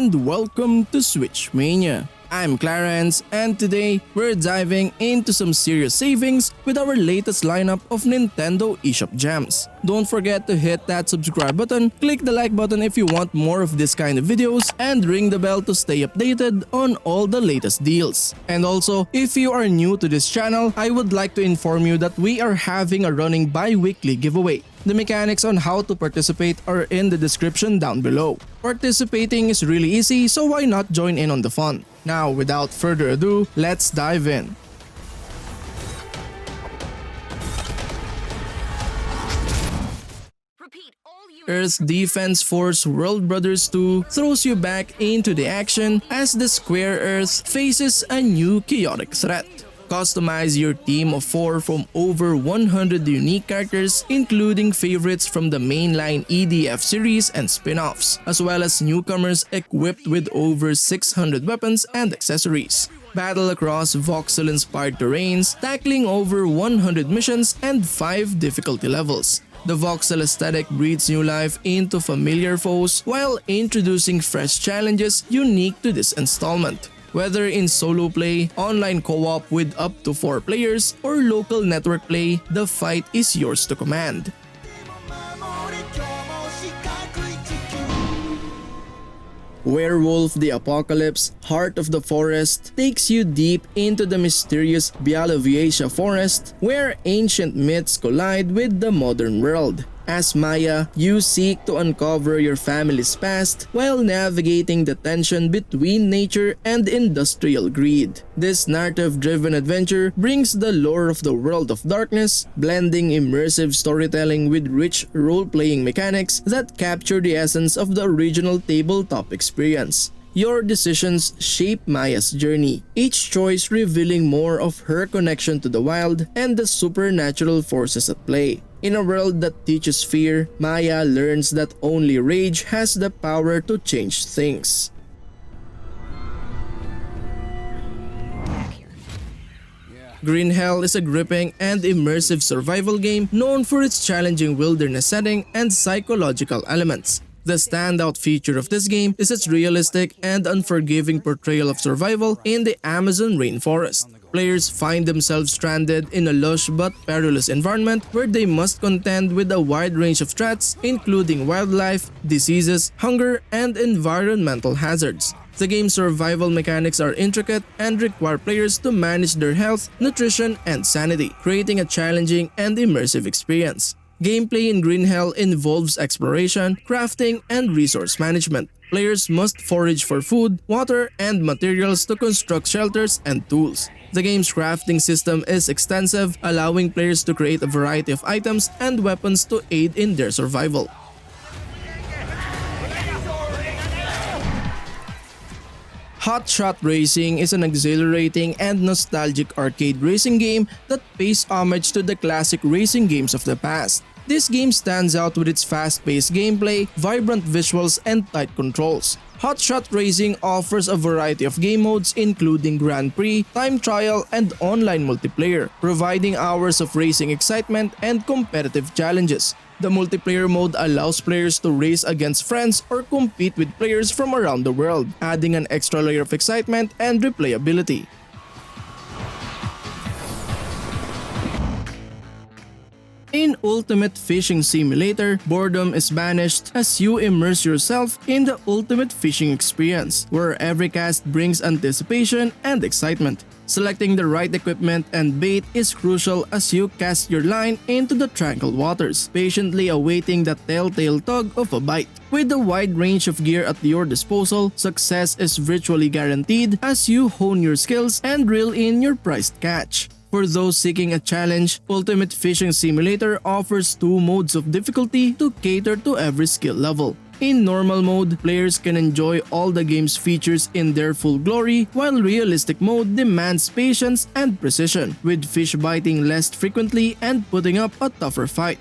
and welcome to Switch Mania. I'm Clarence, and today we're diving into some serious savings with our latest lineup of Nintendo eShop gems. Don't forget to hit that subscribe button, click the like button if you want more of this kind of videos, and ring the bell to stay updated on all the latest deals. And also, if you are new to this channel, I would like to inform you that we are having a running bi-weekly giveaway. The mechanics on how to participate are in the description down below. Participating is really easy, so why not join in on the fun? Now, without further ado, let's dive in. Earth Defense Force World Brothers 2 throws you back into the action as the Square Earth faces a new chaotic threat. Customize your team of 4 from over 100 unique characters, including favorites from the mainline EDF series and spin-offs, as well as newcomers equipped with over 600 weapons and accessories. Battle across voxel-inspired terrains, tackling over 100 missions and 5 difficulty levels. The voxel aesthetic breathes new life into familiar foes while introducing fresh challenges unique to this installment. Whether in solo play, online co-op with up to 4 players, or local network play, the fight is yours to command. Werewolf the Apocalypse, Heart of the Forest takes you deep into the mysterious Bialoviatia forest where ancient myths collide with the modern world. As Maya, you seek to uncover your family's past while navigating the tension between nature and industrial greed. This narrative-driven adventure brings the lore of the World of Darkness, blending immersive storytelling with rich role-playing mechanics that capture the essence of the original tabletop experience. Your decisions shape Maya's journey, each choice revealing more of her connection to the wild and the supernatural forces at play. In a world that teaches fear, Maya learns that only rage has the power to change things. Green Hell is a gripping and immersive survival game known for its challenging wilderness setting and psychological elements. The standout feature of this game is its realistic and unforgiving portrayal of survival in the Amazon rainforest. Players find themselves stranded in a lush but perilous environment where they must contend with a wide range of threats, including wildlife, diseases, hunger, and environmental hazards. The game's survival mechanics are intricate and require players to manage their health, nutrition, and sanity, creating a challenging and immersive experience. Gameplay in Green Hell involves exploration, crafting, and resource management. Players must forage for food, water, and materials to construct shelters and tools. The game's crafting system is extensive, allowing players to create a variety of items and weapons to aid in their survival. Hotshot Racing is an exhilarating and nostalgic arcade racing game that pays homage to the classic racing games of the past. This game stands out with its fast-paced gameplay, vibrant visuals, and tight controls. Hotshot Racing offers a variety of game modes including Grand Prix, Time Trial, and online multiplayer, providing hours of racing excitement and competitive challenges. The multiplayer mode allows players to race against friends or compete with players from around the world, adding an extra layer of excitement and replayability. In Ultimate Fishing Simulator, boredom is banished as you immerse yourself in the ultimate fishing experience, where every cast brings anticipation and excitement. Selecting the right equipment and bait is crucial as you cast your line into the tranquil waters, patiently awaiting the telltale tug of a bite. With a wide range of gear at your disposal, success is virtually guaranteed as you hone your skills and reel in your prized catch. For those seeking a challenge, Ultimate Fishing Simulator offers 2 modes of difficulty to cater to every skill level. In normal mode, players can enjoy all the game's features in their full glory, while realistic mode demands patience and precision, with fish biting less frequently and putting up a tougher fight.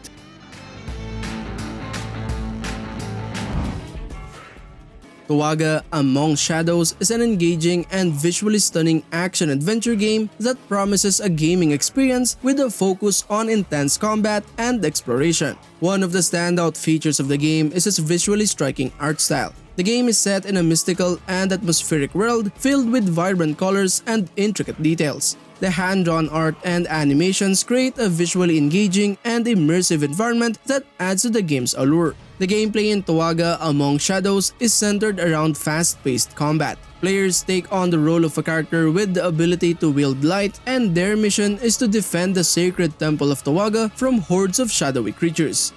Towaga Among Shadows is an engaging and visually stunning action-adventure game that promises a gaming experience with a focus on intense combat and exploration. One of the standout features of the game is its visually striking art style. The game is set in a mystical and atmospheric world filled with vibrant colors and intricate details. The hand-drawn art and animations create a visually engaging and immersive environment that adds to the game's allure. The gameplay in Towaga Among Shadows is centered around fast-paced combat. Players take on the role of a character with the ability to wield light, and their mission is to defend the sacred temple of Towaga from hordes of shadowy creatures.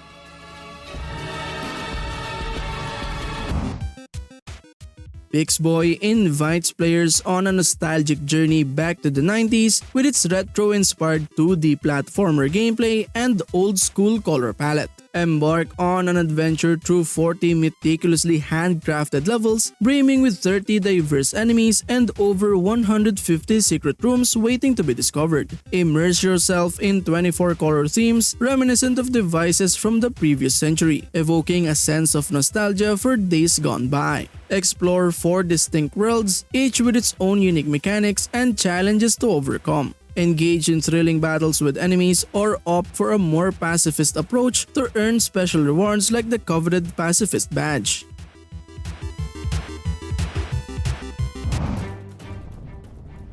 Pixboy invites players on a nostalgic journey back to the 90s with its retro-inspired 2D platformer gameplay and old-school color palette. Embark on an adventure through 40 meticulously handcrafted levels, brimming with 30 diverse enemies and over 150 secret rooms waiting to be discovered. Immerse yourself in 24 color themes reminiscent of devices from the previous century, evoking a sense of nostalgia for days gone by. Explore 4 distinct worlds, each with its own unique mechanics and challenges to overcome. Engage in thrilling battles with enemies or opt for a more pacifist approach to earn special rewards like the coveted Pacifist badge.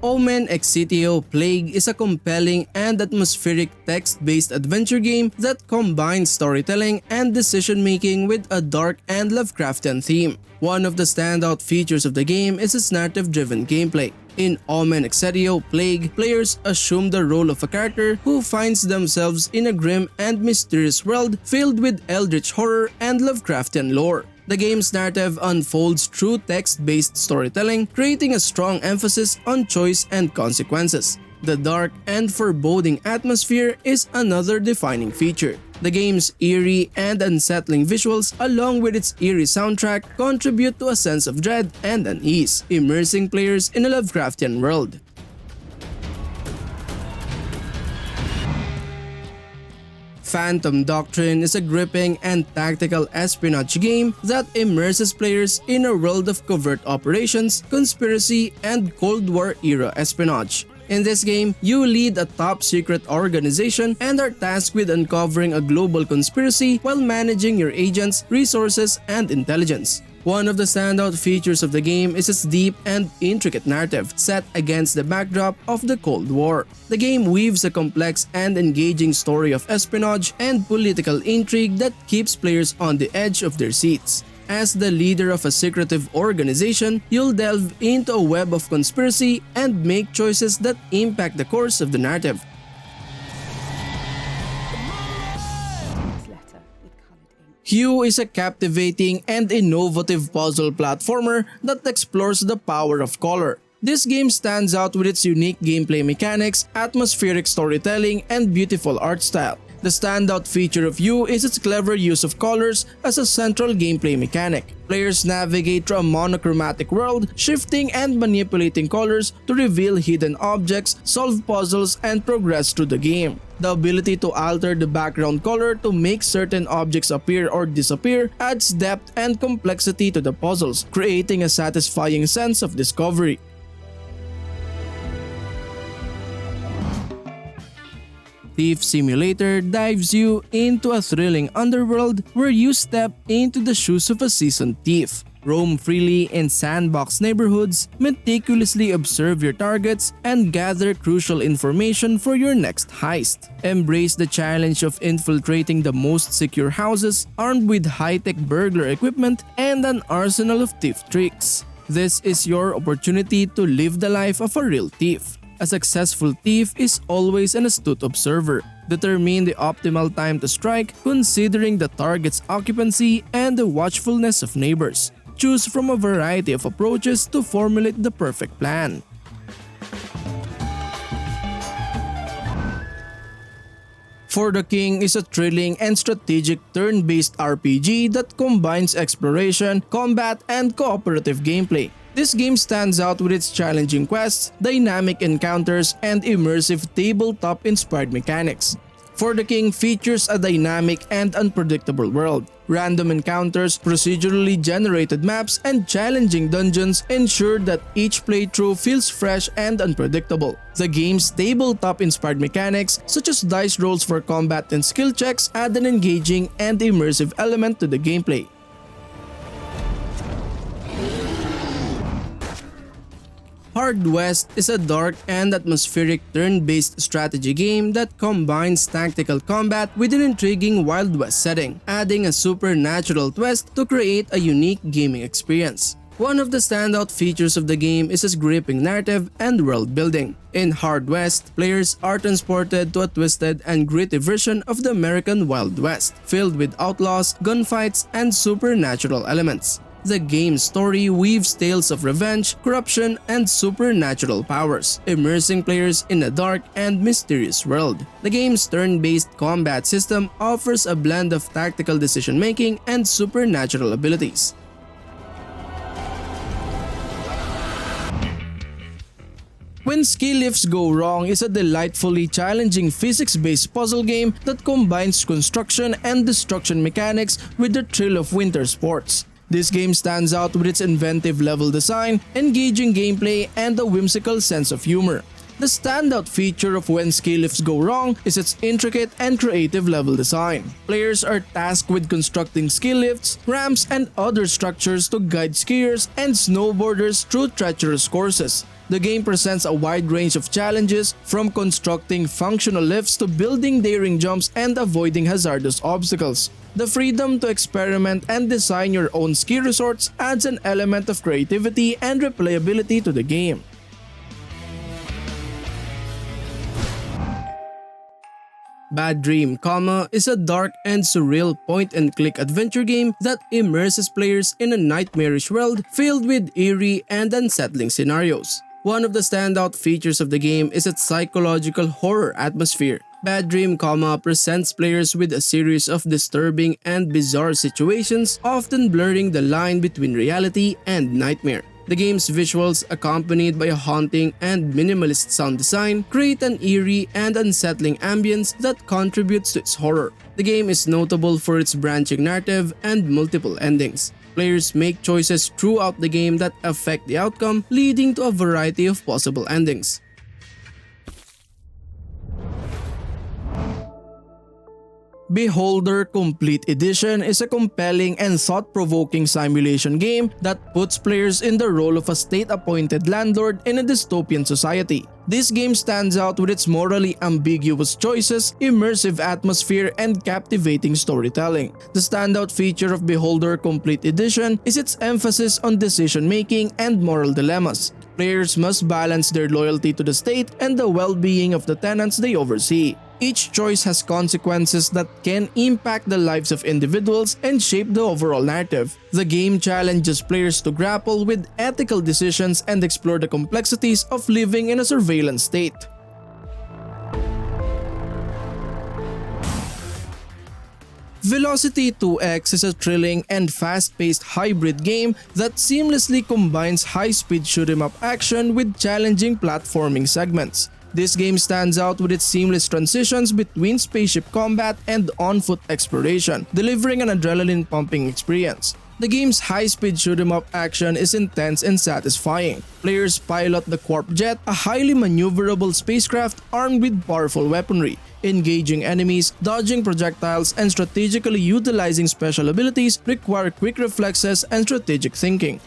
Omen Exitio Plague is a compelling and atmospheric text-based adventure game that combines storytelling and decision-making with a dark and Lovecraftian theme. One of the standout features of the game is its narrative-driven gameplay. In Omen Exitio Plague, players assume the role of a character who finds themselves in a grim and mysterious world filled with eldritch horror and Lovecraftian lore. The game's narrative unfolds through text-based storytelling, creating a strong emphasis on choice and consequences. The dark and foreboding atmosphere is another defining feature. The game's eerie and unsettling visuals, along with its eerie soundtrack, contribute to a sense of dread and unease, immersing players in a Lovecraftian world. Phantom Doctrine is a gripping and tactical espionage game that immerses players in a world of covert operations, conspiracy, and Cold War-era espionage. In this game, you lead a top-secret organization and are tasked with uncovering a global conspiracy while managing your agents, resources, and intelligence. One of the standout features of the game is its deep and intricate narrative, set against the backdrop of the Cold War. The game weaves a complex and engaging story of espionage and political intrigue that keeps players on the edge of their seats. As the leader of a secretive organization, you'll delve into a web of conspiracy and make choices that impact the course of the narrative. Hue is a captivating and innovative puzzle platformer that explores the power of color. This game stands out with its unique gameplay mechanics, atmospheric storytelling, and beautiful art style. The standout feature of Hue is its clever use of colors as a central gameplay mechanic. Players navigate through a monochromatic world, shifting and manipulating colors to reveal hidden objects, solve puzzles, and progress through the game. The ability to alter the background color to make certain objects appear or disappear adds depth and complexity to the puzzles, creating a satisfying sense of discovery. Thief Simulator dives you into a thrilling underworld where you step into the shoes of a seasoned thief. Roam freely in sandbox neighborhoods, meticulously observe your targets, and gather crucial information for your next heist. Embrace the challenge of infiltrating the most secure houses, armed with high-tech burglar equipment and an arsenal of thief tricks. This is your opportunity to live the life of a real thief. A successful thief is always an astute observer. Determine the optimal time to strike considering the target's occupancy and the watchfulness of neighbors. Choose from a variety of approaches to formulate the perfect plan. For the King is a thrilling and strategic turn-based RPG that combines exploration, combat, and cooperative gameplay. This game stands out with its challenging quests, dynamic encounters, and immersive tabletop-inspired mechanics. For the King features a dynamic and unpredictable world. Random encounters, procedurally generated maps, and challenging dungeons ensure that each playthrough feels fresh and unpredictable. The game's tabletop-inspired mechanics, such as dice rolls for combat and skill checks, add an engaging and immersive element to the gameplay. Hard West is a dark and atmospheric turn-based strategy game that combines tactical combat with an intriguing Wild West setting, adding a supernatural twist to create a unique gaming experience. One of the standout features of the game is its gripping narrative and world building. In Hard West, players are transported to a twisted and gritty version of the American Wild West, filled with outlaws, gunfights, and supernatural elements. The game's story weaves tales of revenge, corruption, and supernatural powers, immersing players in a dark and mysterious world. The game's turn-based combat system offers a blend of tactical decision-making and supernatural abilities. When Ski Lifts Go Wrong is a delightfully challenging physics-based puzzle game that combines construction and destruction mechanics with the thrill of winter sports. This game stands out with its inventive level design, engaging gameplay, and a whimsical sense of humor. The standout feature of When Ski Lifts Go Wrong is its intricate and creative level design. Players are tasked with constructing ski lifts, ramps, and other structures to guide skiers and snowboarders through treacherous courses. The game presents a wide range of challenges, from constructing functional lifts to building daring jumps and avoiding hazardous obstacles. The freedom to experiment and design your own ski resorts adds an element of creativity and replayability to the game. Bad Dream, Coma is a dark and surreal point-and-click adventure game that immerses players in a nightmarish world filled with eerie and unsettling scenarios. One of the standout features of the game is its psychological horror atmosphere. Bad Dream, Coma presents players with a series of disturbing and bizarre situations, often blurring the line between reality and nightmare. The game's visuals, accompanied by a haunting and minimalist sound design, create an eerie and unsettling ambience that contributes to its horror. The game is notable for its branching narrative and multiple endings. Players make choices throughout the game that affect the outcome, leading to a variety of possible endings. Beholder Complete Edition is a compelling and thought-provoking simulation game that puts players in the role of a state-appointed landlord in a dystopian society. This game stands out with its morally ambiguous choices, immersive atmosphere, and captivating storytelling. The standout feature of Beholder Complete Edition is its emphasis on decision-making and moral dilemmas. Players must balance their loyalty to the state and the well-being of the tenants they oversee. Each choice has consequences that can impact the lives of individuals and shape the overall narrative. The game challenges players to grapple with ethical decisions and explore the complexities of living in a surveillance state. Velocity 2X is a thrilling and fast-paced hybrid game that seamlessly combines high-speed shoot-'em-up action with challenging platforming segments. This game stands out with its seamless transitions between spaceship combat and on-foot exploration, delivering an adrenaline-pumping experience. The game's high-speed shoot-'em-up action is intense and satisfying. Players pilot the Quarp Jet, a highly maneuverable spacecraft armed with powerful weaponry, engaging enemies, dodging projectiles, and strategically utilizing special abilities require quick reflexes and strategic thinking.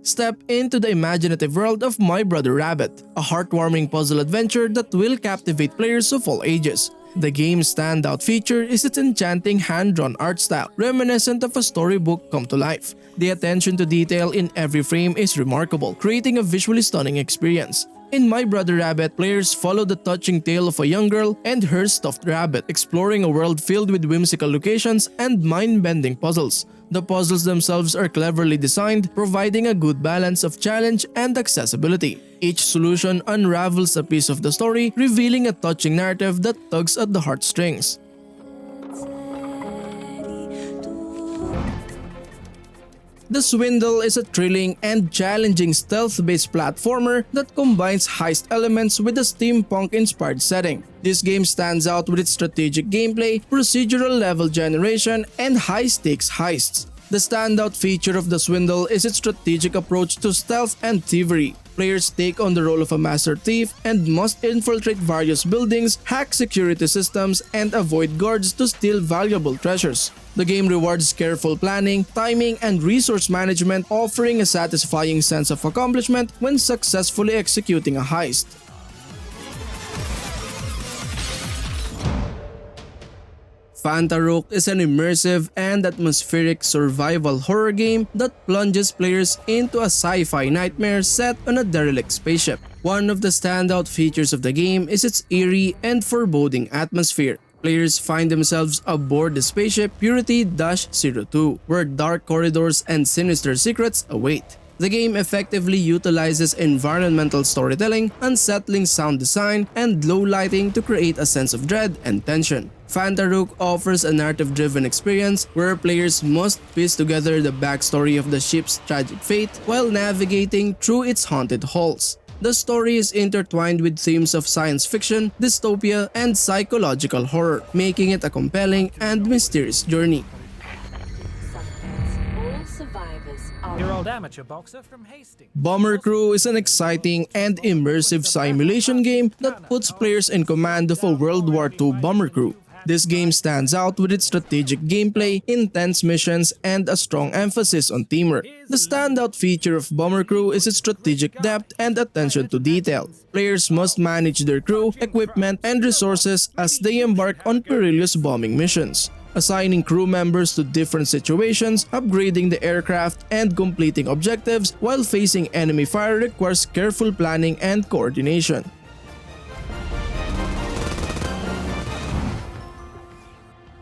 Step into the imaginative world of My Brother Rabbit, a heartwarming puzzle adventure that will captivate players of all ages. The game's standout feature is its enchanting hand-drawn art style, reminiscent of a storybook come to life. The attention to detail in every frame is remarkable, creating a visually stunning experience. In My Brother Rabbit, players follow the touching tale of a young girl and her stuffed rabbit, exploring a world filled with whimsical locations and mind-bending puzzles. The puzzles themselves are cleverly designed, providing a good balance of challenge and accessibility. Each solution unravels a piece of the story, revealing a touching narrative that tugs at the heartstrings. The Swindle is a thrilling and challenging stealth-based platformer that combines heist elements with a steampunk-inspired setting. This game stands out with its strategic gameplay, procedural level generation, and high-stakes heists. The standout feature of The Swindle is its strategic approach to stealth and thievery. Players take on the role of a master thief and must infiltrate various buildings, hack security systems, and avoid guards to steal valuable treasures. The game rewards careful planning, timing, and resource management, offering a satisfying sense of accomplishment when successfully executing a heist. Phantaruk is an immersive and atmospheric survival horror game that plunges players into a sci-fi nightmare set on a derelict spaceship. One of the standout features of the game is its eerie and foreboding atmosphere. Players find themselves aboard the spaceship Purity-02, where dark corridors and sinister secrets await. The game effectively utilizes environmental storytelling, unsettling sound design, and low lighting to create a sense of dread and tension. Phantaruk offers a narrative-driven experience where players must piece together the backstory of the ship's tragic fate while navigating through its haunted halls. The story is intertwined with themes of science fiction, dystopia, and psychological horror, making it a compelling and mysterious journey. Your old amateur boxer from Hastings. Bomber Crew is an exciting and immersive simulation game that puts players in command of a World War II bomber crew. This game stands out with its strategic gameplay, intense missions, and a strong emphasis on teamwork. The standout feature of Bomber Crew is its strategic depth and attention to detail. Players must manage their crew, equipment, and resources as they embark on perilous bombing missions, assigning crew members to different situations, upgrading the aircraft, and completing objectives while facing enemy fire requires careful planning and coordination.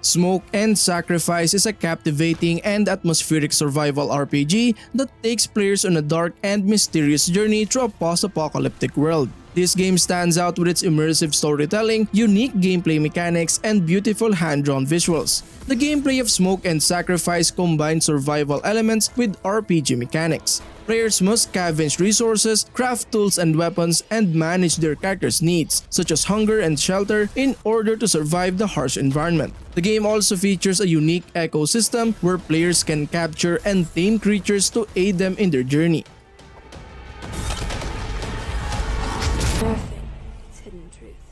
Smoke and Sacrifice is a captivating and atmospheric survival RPG that takes players on a dark and mysterious journey through a post-apocalyptic world. This game stands out with its immersive storytelling, unique gameplay mechanics, and beautiful hand-drawn visuals. The gameplay of Smoke and Sacrifice combines survival elements with RPG mechanics. Players must scavenge resources, craft tools and weapons, and manage their characters' needs, such as hunger and shelter, in order to survive the harsh environment. The game also features a unique ecosystem where players can capture and tame creatures to aid them in their journey.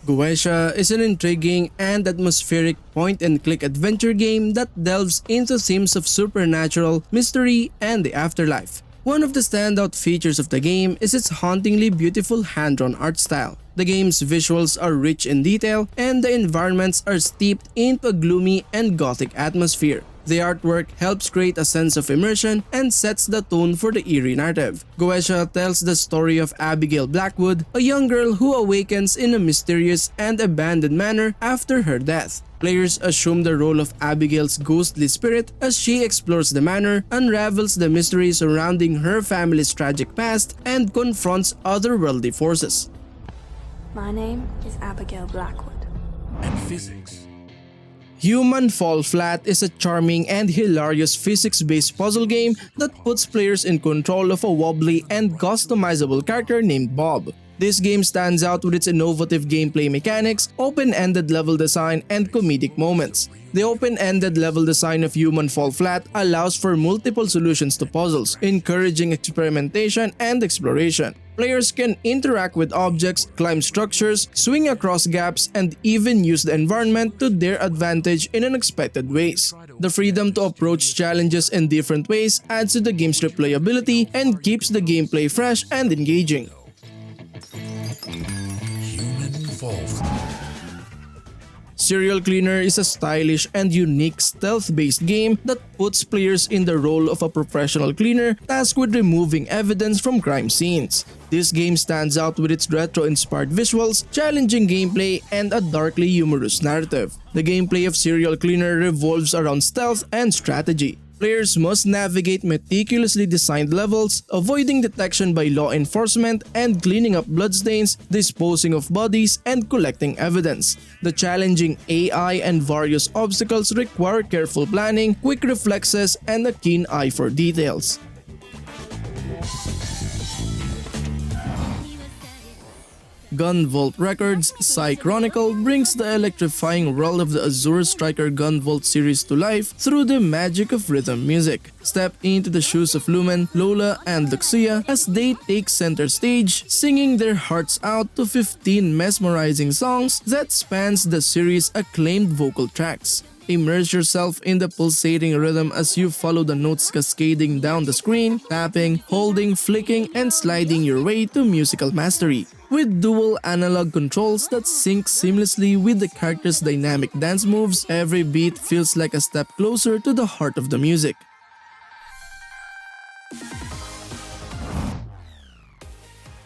Goetia is an intriguing and atmospheric point-and-click adventure game that delves into themes of supernatural, mystery, and the afterlife. One of the standout features of the game is its hauntingly beautiful hand-drawn art style. The game's visuals are rich in detail, and the environments are steeped into a gloomy and gothic atmosphere. The artwork helps create a sense of immersion and sets the tone for the eerie narrative. Goetia tells the story of Abigail Blackwood, a young girl who awakens in a mysterious and abandoned manor after her death. Players assume the role of Abigail's ghostly spirit as she explores the manor, unravels the mystery surrounding her family's tragic past, and confronts otherworldly forces. My name is Abigail Blackwood. And physics. Human Fall Flat is a charming and hilarious physics-based puzzle game that puts players in control of a wobbly and customizable character named Bob. This game stands out with its innovative gameplay mechanics, open-ended level design, and comedic moments. The open-ended level design of Human Fall Flat allows for multiple solutions to puzzles, encouraging experimentation and exploration. Players can interact with objects, climb structures, swing across gaps, and even use the environment to their advantage in unexpected ways. The freedom to approach challenges in different ways adds to the game's replayability and keeps the gameplay fresh and engaging. Serial Cleaner is a stylish and unique stealth-based game that puts players in the role of a professional cleaner tasked with removing evidence from crime scenes. This game stands out with its retro-inspired visuals, challenging gameplay, and a darkly humorous narrative. The gameplay of Serial Cleaner revolves around stealth and strategy. Players must navigate meticulously designed levels, avoiding detection by law enforcement and cleaning up bloodstains, disposing of bodies, and collecting evidence. The challenging AI and various obstacles require careful planning, quick reflexes, and a keen eye for details. GUNVOLT Records' Cychronicle brings the electrifying world of the Azure Striker GUNVOLT series to life through the magic of rhythm music. Step into the shoes of Lumen, Lola, and Goetia as they take center stage, singing their hearts out to 15 mesmerizing songs that spans the series' acclaimed vocal tracks. Immerse yourself in the pulsating rhythm as you follow the notes cascading down the screen, tapping, holding, flicking, and sliding your way to musical mastery. With dual analog controls that sync seamlessly with the character's dynamic dance moves, every beat feels like a step closer to the heart of the music.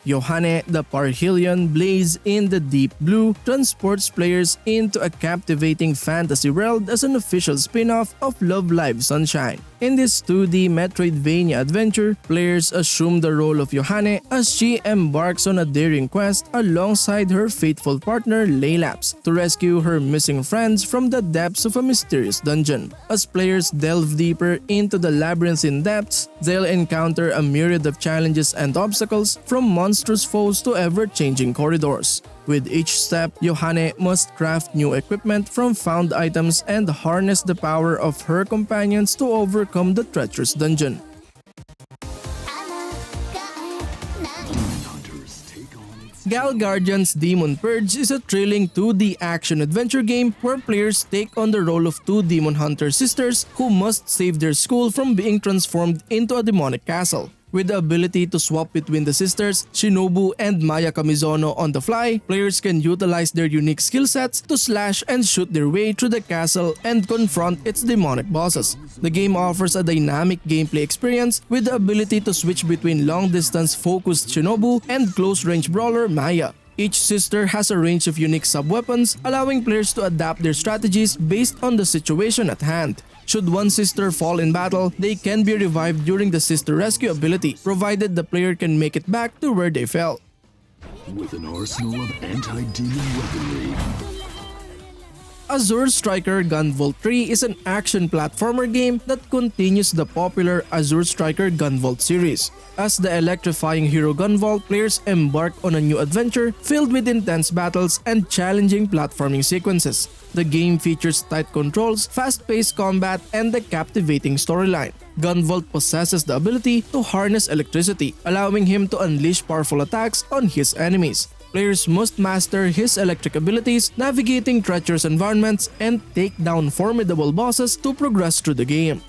YOHANE, the Parhelion blaze in the deep blue, transports players into a captivating fantasy world as an official spin-off of Love Live Sunshine. In this 2D Metroidvania adventure, players assume the role of YOHANE as she embarks on a daring quest alongside her faithful partner Laylaps to rescue her missing friends from the depths of a mysterious dungeon. As players delve deeper into the labyrinthine depths, they'll encounter a myriad of challenges and obstacles, from monstrous foes to ever-changing corridors. With each step, YOHANE must craft new equipment from found items and harness the power of her companions to overcome the treacherous dungeon. Gal Guardian's Demon Purge is a thrilling 2D action-adventure game where players take on the role of two demon hunter sisters who must save their school from being transformed into a demonic castle. With the ability to swap between the sisters, Shinobu and Maya Kamizono on the fly, players can utilize their unique skill sets to slash and shoot their way through the castle and confront its demonic bosses. The game offers a dynamic gameplay experience with the ability to switch between long-distance focused Shinobu and close-range brawler Maya. Each sister has a range of unique sub-weapons, allowing players to adapt their strategies based on the situation at hand. Should one sister fall in battle, they can be revived during the sister rescue ability, provided the player can make it back to where they fell. With an arsenal of anti-demon weaponry, Azure Striker GUNVOLT 3 is an action platformer game that continues the popular Azure Striker GUNVOLT series. As the electrifying hero GUNVOLT, players embark on a new adventure filled with intense battles and challenging platforming sequences. The game features tight controls, fast-paced combat, and a captivating storyline. GUNVOLT possesses the ability to harness electricity, allowing him to unleash powerful attacks on his enemies. Players must master his electric abilities, navigating treacherous environments, and take down formidable bosses to progress through the game.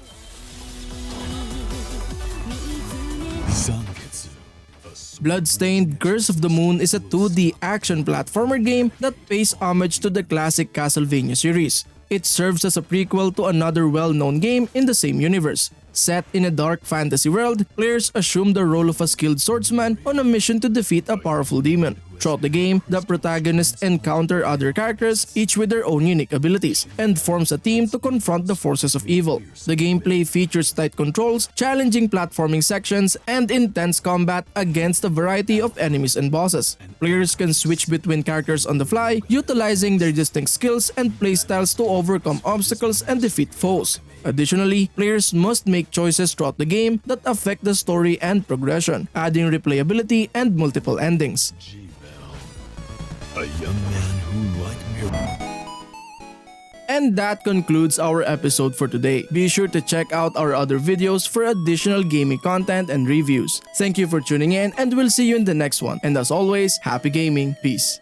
Bloodstained Curse of the Moon is a 2D action platformer game that pays homage to the classic Castlevania series. It serves as a prequel to another well-known game in the same universe. Set in a dark fantasy world, players assume the role of a skilled swordsman on a mission to defeat a powerful demon. Throughout the game, the protagonists encounter other characters, each with their own unique abilities, and forms a team to confront the forces of evil. The gameplay features tight controls, challenging platforming sections, and intense combat against a variety of enemies and bosses. Players can switch between characters on the fly, utilizing their distinct skills and playstyles to overcome obstacles and defeat foes. Additionally, players must make choices throughout the game that affect the story and progression, adding replayability and multiple endings. a young man who liked me. And that concludes our episode for today. Be sure to check out our other videos for additional gaming content and reviews. Thank you for tuning in, and we'll see you in the next one. And as always, happy gaming. Peace.